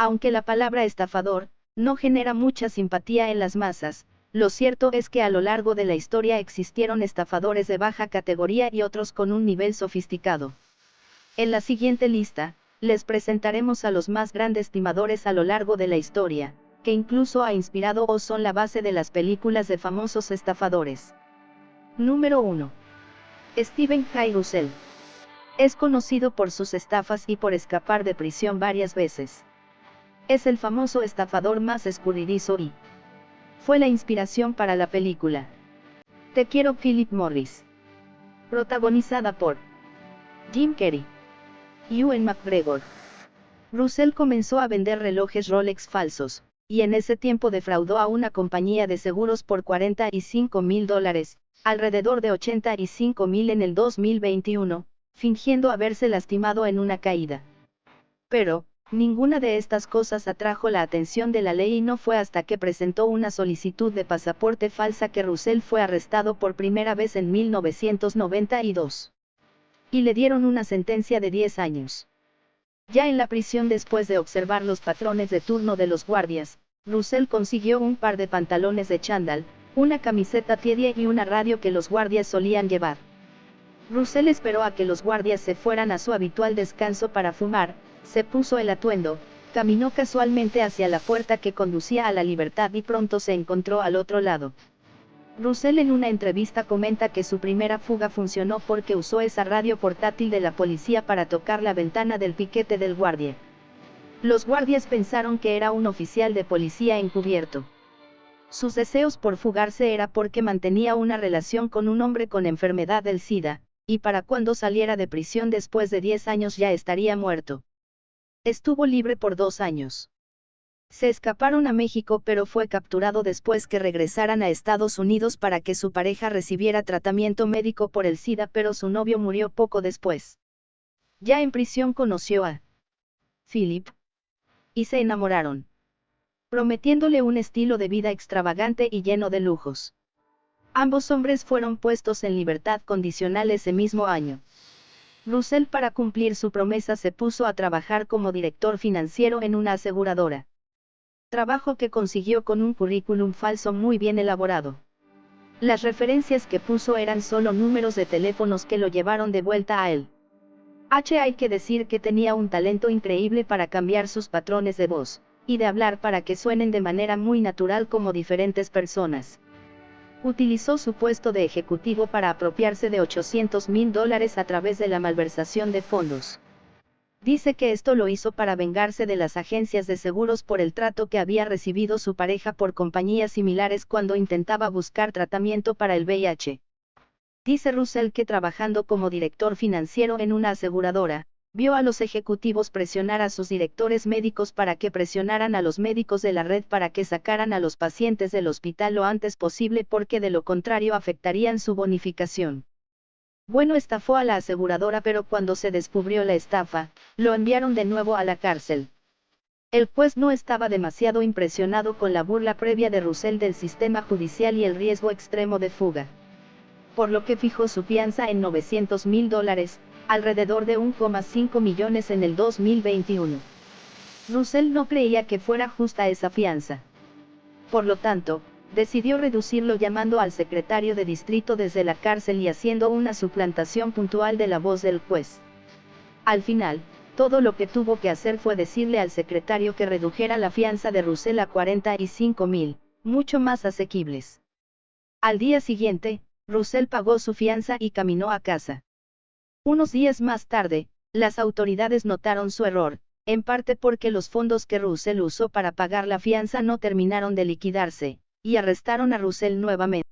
Aunque la palabra estafador no genera mucha simpatía en las masas, lo cierto es que a lo largo de la historia existieron estafadores de baja categoría y otros con un nivel sofisticado. En la siguiente lista, les presentaremos a los más grandes timadores a lo largo de la historia, que incluso ha inspirado o son la base de las películas de famosos estafadores. Número 1. Stephen Jay Russell. Es conocido por sus estafas y por escapar de prisión varias veces. Es el famoso estafador más escurridizo y fue la inspiración para la película Te quiero Philip Morris, protagonizada por Jim Carrey y Ewan McGregor. Russell comenzó a vender relojes Rolex falsos, y en ese tiempo defraudó a una compañía de seguros por $45,000, alrededor de $85,000 en el 2021, fingiendo haberse lastimado en una caída. Pero, ninguna de estas cosas atrajo la atención de la ley y no fue hasta que presentó una solicitud de pasaporte falsa que Russell fue arrestado por primera vez en 1992. Y le dieron una sentencia de 10 años. Ya en la prisión, después de observar los patrones de turno de los guardias, Russell consiguió un par de pantalones de chándal, una camiseta tiedia y una radio que los guardias solían llevar. Russell esperó a que los guardias se fueran a su habitual descanso para fumar, se puso el atuendo, caminó casualmente hacia la puerta que conducía a la libertad y pronto se encontró al otro lado. Russell en una entrevista comenta que su primera fuga funcionó porque usó esa radio portátil de la policía para tocar la ventana del piquete del guardia. Los guardias pensaron que era un oficial de policía encubierto. Sus deseos por fugarse era porque mantenía una relación con un hombre con enfermedad del SIDA, y para cuando saliera de prisión después de 10 años ya estaría muerto. Estuvo libre por 2 años. Se escaparon a México, pero fue capturado después que regresaran a Estados Unidos para que su pareja recibiera tratamiento médico por el SIDA, pero su novio murió poco después. Ya en prisión conoció a Philip y se enamoraron, prometiéndole un estilo de vida extravagante y lleno de lujos. Ambos hombres fueron puestos en libertad condicional ese mismo año. Russell, para cumplir su promesa, se puso a trabajar como director financiero en una aseguradora. Trabajo que consiguió con un currículum falso muy bien elaborado. Las referencias que puso eran solo números de teléfonos que lo llevaron de vuelta a él. Hay que decir que tenía un talento increíble para cambiar sus patrones de voz y de hablar para que suenen de manera muy natural como diferentes personas. Utilizó su puesto de ejecutivo para apropiarse de $800,000 a través de la malversación de fondos. Dice que esto lo hizo para vengarse de las agencias de seguros por el trato que había recibido su pareja por compañías similares cuando intentaba buscar tratamiento para el VIH. Dice Russell que trabajando como director financiero en una aseguradora, vio a los ejecutivos presionar a sus directores médicos para que presionaran a los médicos de la red para que sacaran a los pacientes del hospital lo antes posible, porque de lo contrario afectarían su bonificación. Bueno, estafó a la aseguradora, pero cuando se descubrió la estafa, lo enviaron de nuevo a la cárcel. El juez no estaba demasiado impresionado con la burla previa de Russell del sistema judicial y el riesgo extremo de fuga, por lo que fijó su fianza en $900,000, alrededor de 1,5 millones en el 2021. Russell no creía que fuera justa esa fianza. Por lo tanto, decidió reducirlo llamando al secretario de distrito desde la cárcel y haciendo una suplantación puntual de la voz del juez. Al final, todo lo que tuvo que hacer fue decirle al secretario que redujera la fianza de Russell a $45,000, mucho más asequibles. Al día siguiente, Russell pagó su fianza y caminó a casa. Unos días más tarde, las autoridades notaron su error, en parte porque los fondos que Russell usó para pagar la fianza no terminaron de liquidarse, y arrestaron a Russell nuevamente.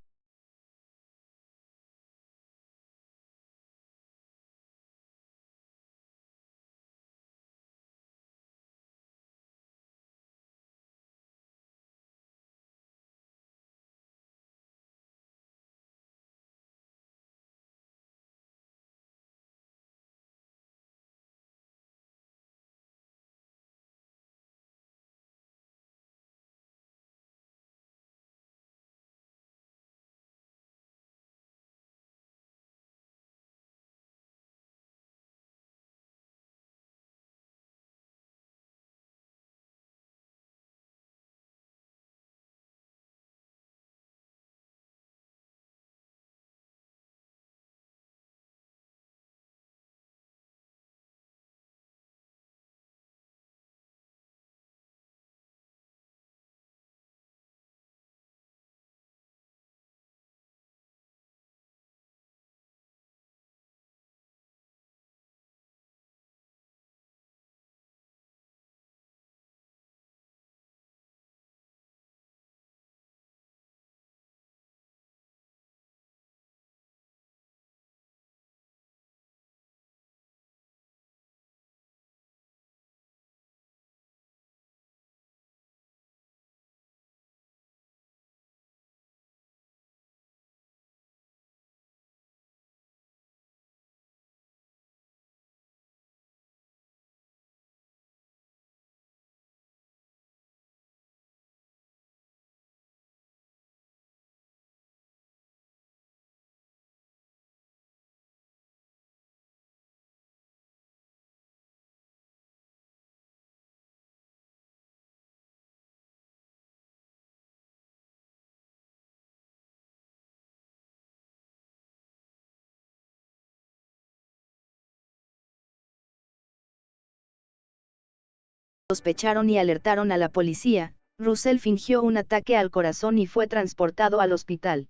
sospecharon y alertaron a la policía, Russell fingió un ataque al corazón y fue transportado al hospital.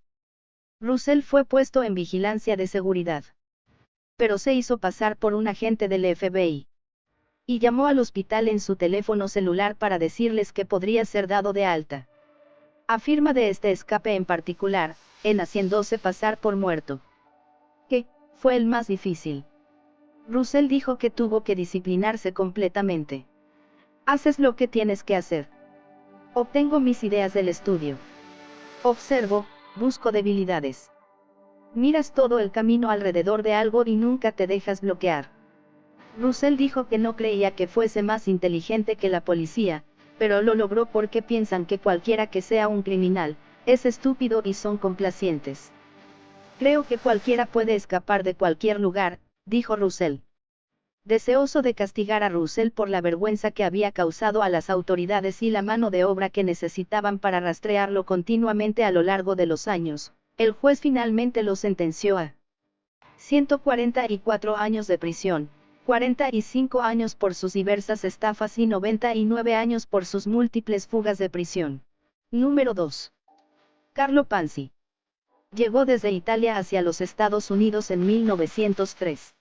Russell fue puesto en vigilancia de seguridad. Pero se hizo pasar por un agente del FBI. Y llamó al hospital en su teléfono celular para decirles que podría ser dado de alta. Afirma de este escape en particular, en haciéndose pasar por muerto, que fue el más difícil. Russell dijo que tuvo que disciplinarse completamente. Haces lo que tienes que hacer. Obtengo mis ideas del estudio. Observo, busco debilidades. Miras todo el camino alrededor de algo y nunca te dejas bloquear. Russell dijo que no creía que fuese más inteligente que la policía, pero lo logró porque piensan que cualquiera que sea un criminal, es estúpido y son complacientes. Creo que cualquiera puede escapar de cualquier lugar, dijo Russell. Deseoso de castigar a Russell por la vergüenza que había causado a las autoridades y la mano de obra que necesitaban para rastrearlo continuamente a lo largo de los años, el juez finalmente lo sentenció a 144 años de prisión, 45 años por sus diversas estafas y 99 años por sus múltiples fugas de prisión. Número 2. Carlo Panzi. Llegó desde Italia hacia los Estados Unidos en 1903.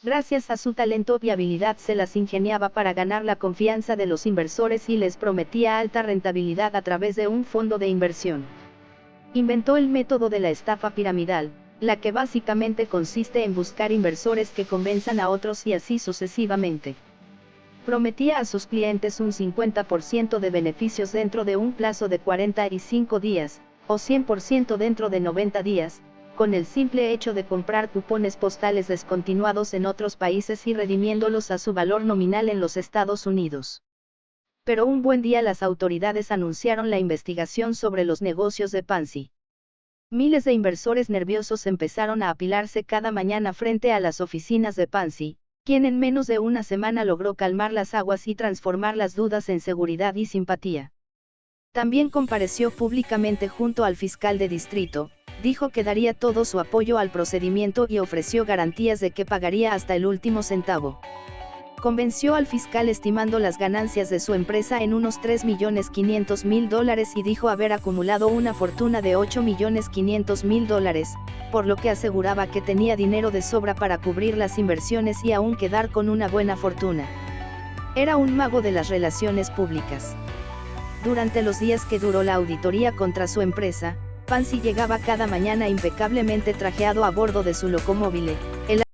Gracias a su talento y habilidad se las ingeniaba para ganar la confianza de los inversores y les prometía alta rentabilidad a través de un fondo de inversión. Inventó el método de la estafa piramidal, la que básicamente consiste en buscar inversores que convenzan a otros y así sucesivamente. Prometía a sus clientes un 50% de beneficios dentro de un plazo de 45 días, o 100% dentro de 90 días, con el simple hecho de comprar cupones postales descontinuados en otros países y redimiéndolos a su valor nominal en los Estados Unidos. Pero un buen día las autoridades anunciaron la investigación sobre los negocios de Panzi. Miles de inversores nerviosos empezaron a apilarse cada mañana frente a las oficinas de Panzi, quien en menos de una semana logró calmar las aguas y transformar las dudas en seguridad y simpatía. También compareció públicamente junto al fiscal de distrito, dijo que daría todo su apoyo al procedimiento y ofreció garantías de que pagaría hasta el último centavo. Convenció al fiscal estimando las ganancias de su empresa en unos $3.500.000 y dijo haber acumulado una fortuna de $8.500.000, por lo que aseguraba que tenía dinero de sobra para cubrir las inversiones y aún quedar con una buena fortuna. Era un mago de las relaciones públicas. Durante los días que duró la auditoría contra su empresa, Panzi llegaba cada mañana impecablemente trajeado a bordo de su locomóvil, el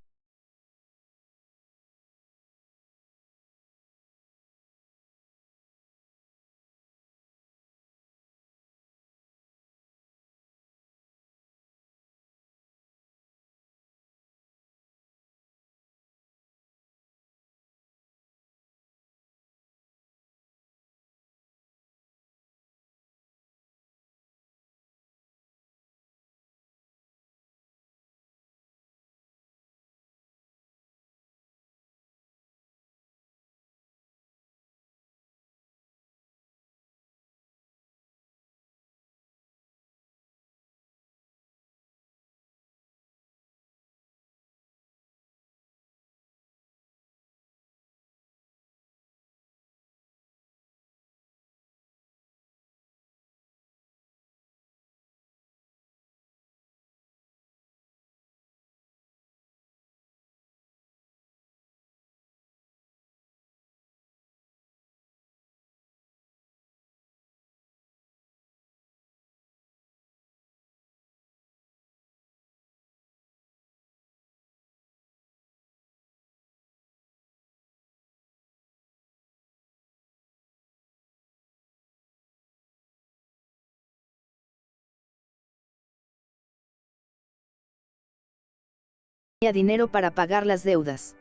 tenía dinero para pagar las deudas.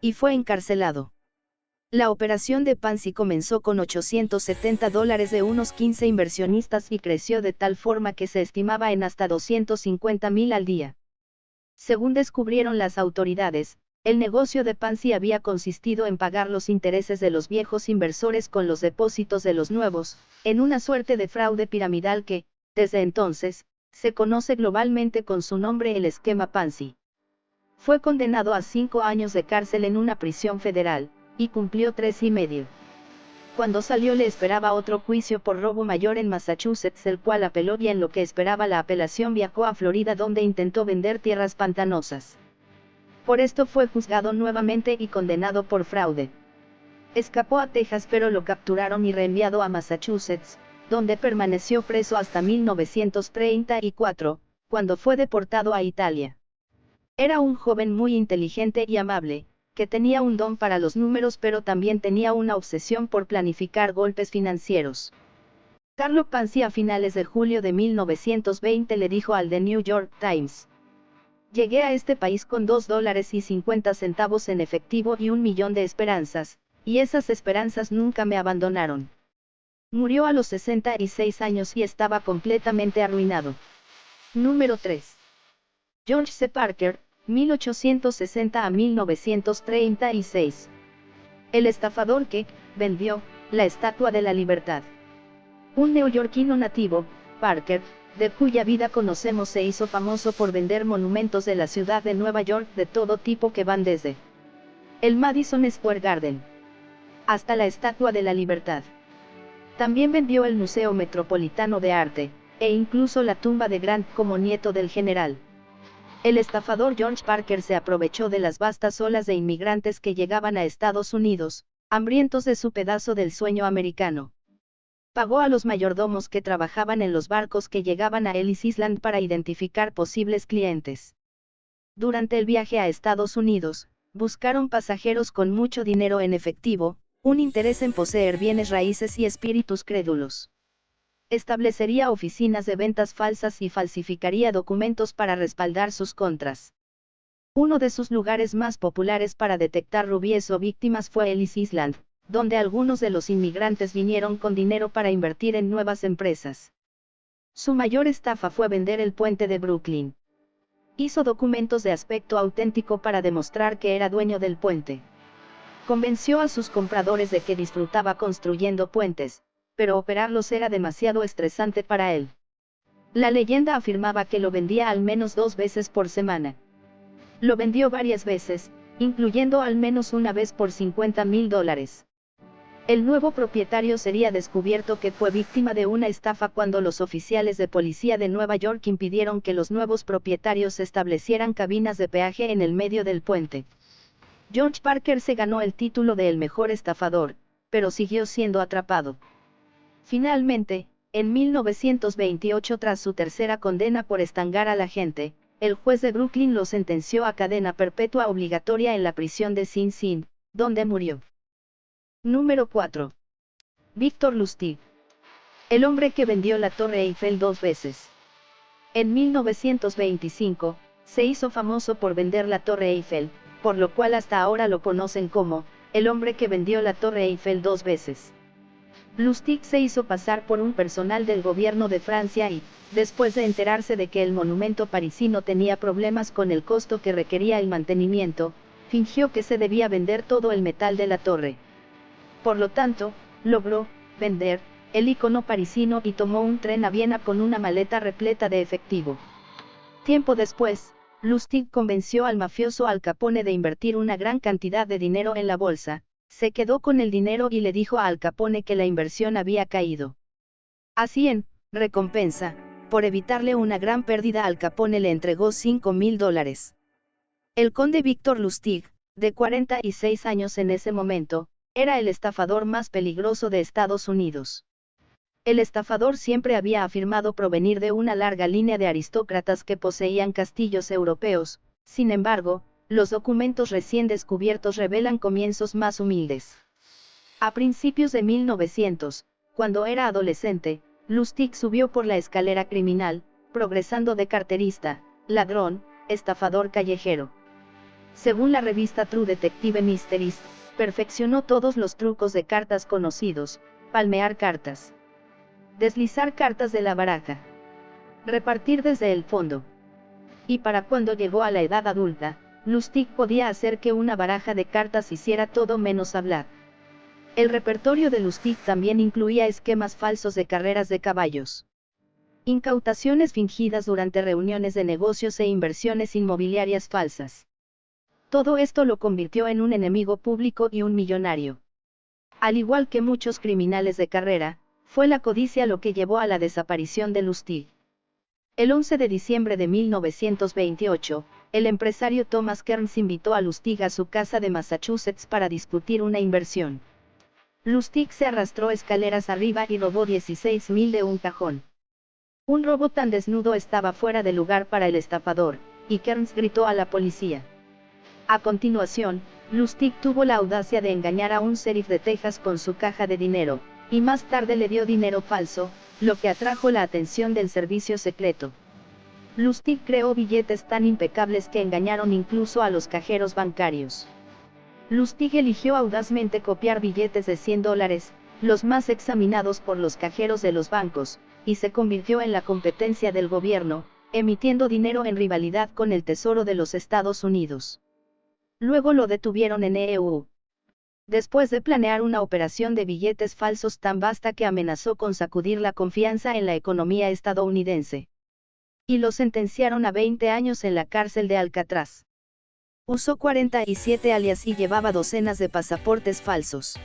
Y fue encarcelado. La operación de Panzi comenzó con $870 de unos 15 inversionistas y creció de tal forma que se estimaba en hasta 250.000 al día. Según descubrieron las autoridades, el negocio de Panzi había consistido en pagar los intereses de los viejos inversores con los depósitos de los nuevos, en una suerte de fraude piramidal que, desde entonces, se conoce globalmente con su nombre el esquema Panzi. Fue condenado a 5 años de cárcel en una prisión federal, y cumplió 3 y medio. Cuando salió le esperaba otro juicio por robo mayor en Massachusetts, el cual apeló, y en lo que esperaba la apelación viajó a Florida, donde intentó vender tierras pantanosas. Por esto fue juzgado nuevamente y condenado por fraude. Escapó a Texas, pero lo capturaron y reenviado a Massachusetts, donde permaneció preso hasta 1934, cuando fue deportado a Italia. Era un joven muy inteligente y amable, que tenía un don para los números, pero también tenía una obsesión por planificar golpes financieros. Carlo Panzi, a finales de julio de 1920, le dijo al The New York Times: "Llegué a este país con $2.50 en efectivo y 1 millón de esperanzas, y esas esperanzas nunca me abandonaron". Murió a los 66 años y estaba completamente arruinado. Número 3. George C. Parker, 1860 a 1936. El estafador que vendió la Estatua de la Libertad. Un neoyorquino nativo, Parker, de cuya vida conocemos, se hizo famoso por vender monumentos de la ciudad de Nueva York de todo tipo, que van desde el Madison Square Garden hasta la Estatua de la Libertad. También vendió el Museo Metropolitano de Arte, e incluso la tumba de Grant como nieto del general. El estafador George Parker se aprovechó de las vastas olas de inmigrantes que llegaban a Estados Unidos, hambrientos de su pedazo del sueño americano. Pagó a los mayordomos que trabajaban en los barcos que llegaban a Ellis Island para identificar posibles clientes. Durante el viaje a Estados Unidos, buscaron pasajeros con mucho dinero en efectivo, un interés en poseer bienes raíces y espíritus crédulos. Establecería oficinas de ventas falsas y falsificaría documentos para respaldar sus contras. Uno de sus lugares más populares para detectar rubíes o víctimas fue Ellis Island, donde algunos de los inmigrantes vinieron con dinero para invertir en nuevas empresas. Su mayor estafa fue vender el puente de Brooklyn. Hizo documentos de aspecto auténtico para demostrar que era dueño del puente. Convenció a sus compradores de que disfrutaba construyendo puentes, pero operarlos era demasiado estresante para él. La leyenda afirmaba que lo vendía al menos 2 veces por semana. Lo vendió varias veces, incluyendo al menos una vez por $50,000. El nuevo propietario sería descubierto que fue víctima de una estafa cuando los oficiales de policía de Nueva York impidieron que los nuevos propietarios establecieran cabinas de peaje en el medio del puente. George Parker se ganó el título de el mejor estafador, pero siguió siendo atrapado. Finalmente, en 1928, tras su tercera condena por estangar a la gente, el juez de Brooklyn lo sentenció a cadena perpetua obligatoria en la prisión de Sing Sing, donde murió. Número 4. Victor Lustig. El hombre que vendió la Torre Eiffel 2 veces. En 1925, se hizo famoso por vender la Torre Eiffel, por lo cual hasta ahora lo conocen como el hombre que vendió la Torre Eiffel 2 veces. Lustig se hizo pasar por un personal del gobierno de Francia y, después de enterarse de que el monumento parisino tenía problemas con el costo que requería el mantenimiento, fingió que se debía vender todo el metal de la torre. Por lo tanto, logró vender el icono parisino y tomó un tren a Viena con una maleta repleta de efectivo. Tiempo después, Lustig convenció al mafioso Al Capone de invertir una gran cantidad de dinero en la bolsa. Se quedó con el dinero y le dijo a Al Capone que la inversión había caído. Así, en recompensa, por evitarle una gran pérdida, Al Capone le entregó $5,000. El conde Victor Lustig, de 46 años en ese momento, era el estafador más peligroso de Estados Unidos. El estafador siempre había afirmado provenir de una larga línea de aristócratas que poseían castillos europeos. Sin embargo, los documentos recién descubiertos revelan comienzos más humildes. A principios de 1900, cuando era adolescente, Lustig subió por la escalera criminal, progresando de carterista, ladrón, estafador callejero. Según la revista True Detective Mysteries, perfeccionó todos los trucos de cartas conocidos: palmear cartas, deslizar cartas de la baraja, repartir desde el fondo. Y para cuando llegó a la edad adulta, Lustig podía hacer que una baraja de cartas hiciera todo menos hablar. El repertorio de Lustig también incluía esquemas falsos de carreras de caballos, incautaciones fingidas durante reuniones de negocios e inversiones inmobiliarias falsas. Todo esto lo convirtió en un enemigo público y un millonario. Al igual que muchos criminales de carrera, fue la codicia lo que llevó a la desaparición de Lustig. El 11 de diciembre de 1928, el empresario Thomas Kearns invitó a Lustig a su casa de Massachusetts para discutir una inversión. Lustig se arrastró escaleras arriba y robó 16.000 de un cajón. Un robo tan desnudo estaba fuera de lugar para el estafador, y Kearns gritó a la policía. A continuación, Lustig tuvo la audacia de engañar a un sheriff de Texas con su caja de dinero, y más tarde le dio dinero falso, lo que atrajo la atención del servicio secreto. Lustig creó billetes tan impecables que engañaron incluso a los cajeros bancarios. Lustig eligió audazmente copiar billetes de $100, los más examinados por los cajeros de los bancos, y se convirtió en la competencia del gobierno, emitiendo dinero en rivalidad con el Tesoro de los Estados Unidos. Luego lo detuvieron en EU. Después de planear una operación de billetes falsos tan vasta que amenazó con sacudir la confianza en la economía estadounidense. Y lo sentenciaron a 20 años en la cárcel de Alcatraz. Usó 47 alias y llevaba docenas de pasaportes falsos.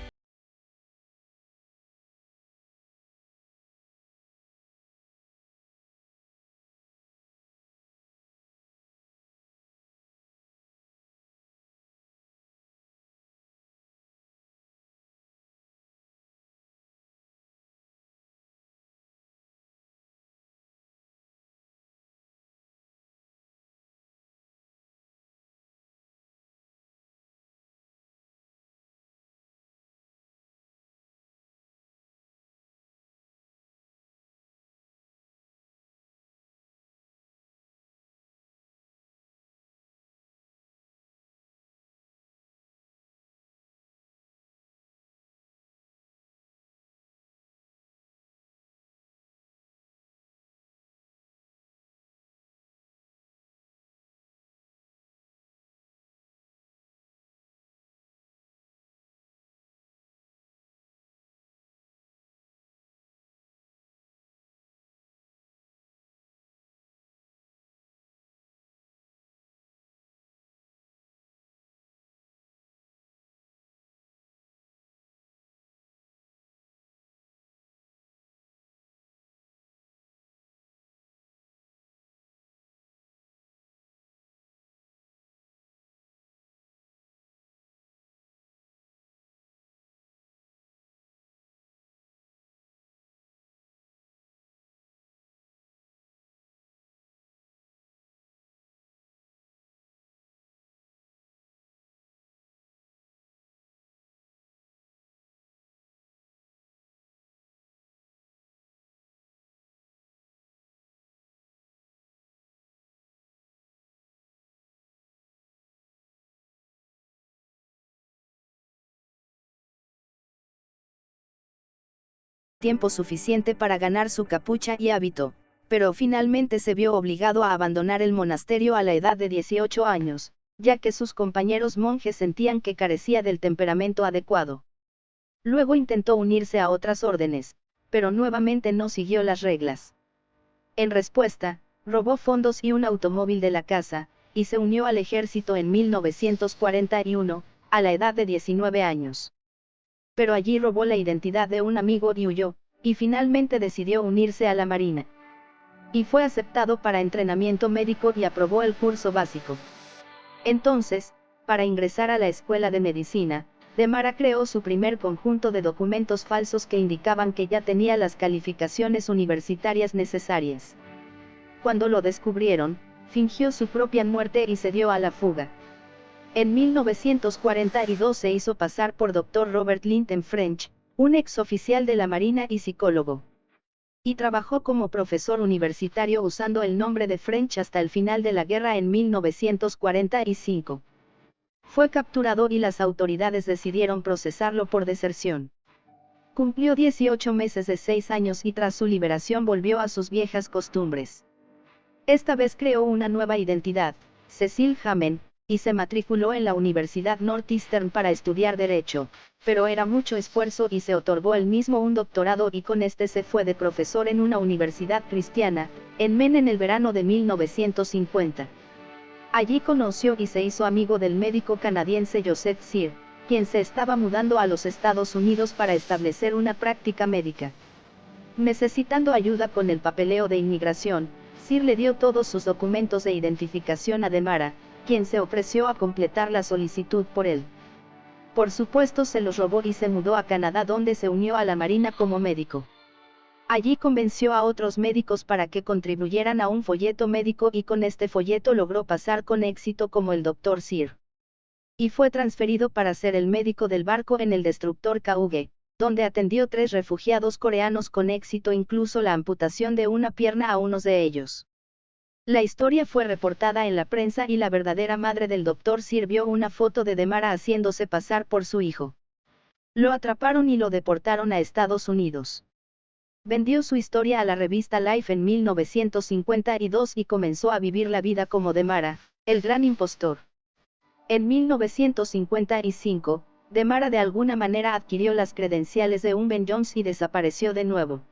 Tiempo suficiente para ganar su capucha y hábito, pero finalmente se vio obligado a abandonar el monasterio a la edad de 18 años, ya que sus compañeros monjes sentían que carecía del temperamento adecuado. Luego intentó unirse a otras órdenes, pero nuevamente no siguió las reglas. En respuesta, robó fondos y un automóvil de la casa, y se unió al ejército en 1941, a la edad de 19 años. Pero allí robó la identidad de un amigo y huyó, y finalmente decidió unirse a la Marina. Y fue aceptado para entrenamiento médico y aprobó el curso básico. Entonces, para ingresar a la escuela de medicina, Demara creó su primer conjunto de documentos falsos que indicaban que ya tenía las calificaciones universitarias necesarias. Cuando lo descubrieron, fingió su propia muerte y se dio a la fuga. En 1942 se hizo pasar por Dr. Robert Linton French, un exoficial de la Marina y psicólogo. Y trabajó como profesor universitario usando el nombre de French hasta el final de la guerra en 1945. Fue capturado y las autoridades decidieron procesarlo por deserción. Cumplió 18 meses de 6 años y tras su liberación volvió a sus viejas costumbres. Esta vez creó una nueva identidad, Cecil Hamen, y se matriculó en la Universidad Northeastern para estudiar Derecho, pero era mucho esfuerzo y se otorgó él mismo un doctorado y con este se fue de profesor en una universidad cristiana, en Maine en el verano de 1950. Allí conoció y se hizo amigo del médico canadiense Joseph Cyr, quien se estaba mudando a los Estados Unidos para establecer una práctica médica. Necesitando ayuda con el papeleo de inmigración, Sir le dio todos sus documentos de identificación a Demara, quien se ofreció a completar la solicitud por él. Por supuesto se los robó y se mudó a Canadá, donde se unió a la Marina como médico. Allí convenció a otros médicos para que contribuyeran a un folleto médico y con este folleto logró pasar con éxito como el Dr. Sir. Y fue transferido para ser el médico del barco en el destructor Kauge, donde atendió 3 refugiados coreanos con éxito, incluso la amputación de una pierna a unos de ellos. La historia fue reportada en la prensa y la verdadera madre del Dr. Sir vio una foto de Demara haciéndose pasar por su hijo. Lo atraparon y lo deportaron a Estados Unidos. Vendió su historia a la revista Life en 1952 y comenzó a vivir la vida como Demara, el gran impostor. En 1955, Demara de alguna manera adquirió las credenciales de un Ben Jones y desapareció de nuevo.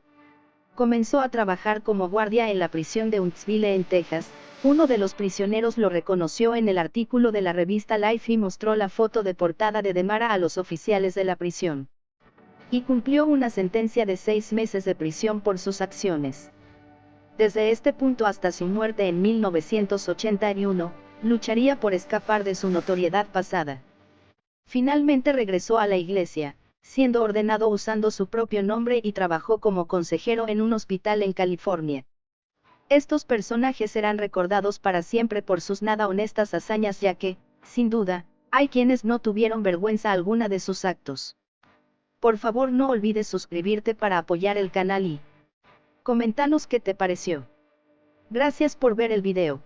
Comenzó a trabajar como guardia en la prisión de Huntsville en Texas. Uno de los prisioneros lo reconoció en el artículo de la revista Life y mostró la foto de portada de Demara a los oficiales de la prisión. Y cumplió una sentencia de 6 meses de prisión por sus acciones. Desde este punto hasta su muerte en 1981, lucharía por escapar de su notoriedad pasada. Finalmente regresó a la iglesia, siendo ordenado usando su propio nombre, y trabajó como consejero en un hospital en California. Estos personajes serán recordados para siempre por sus nada honestas hazañas, ya que, sin duda, hay quienes no tuvieron vergüenza alguna de sus actos. Por favor, no olvides suscribirte para apoyar el canal y coméntanos qué te pareció. Gracias por ver el video.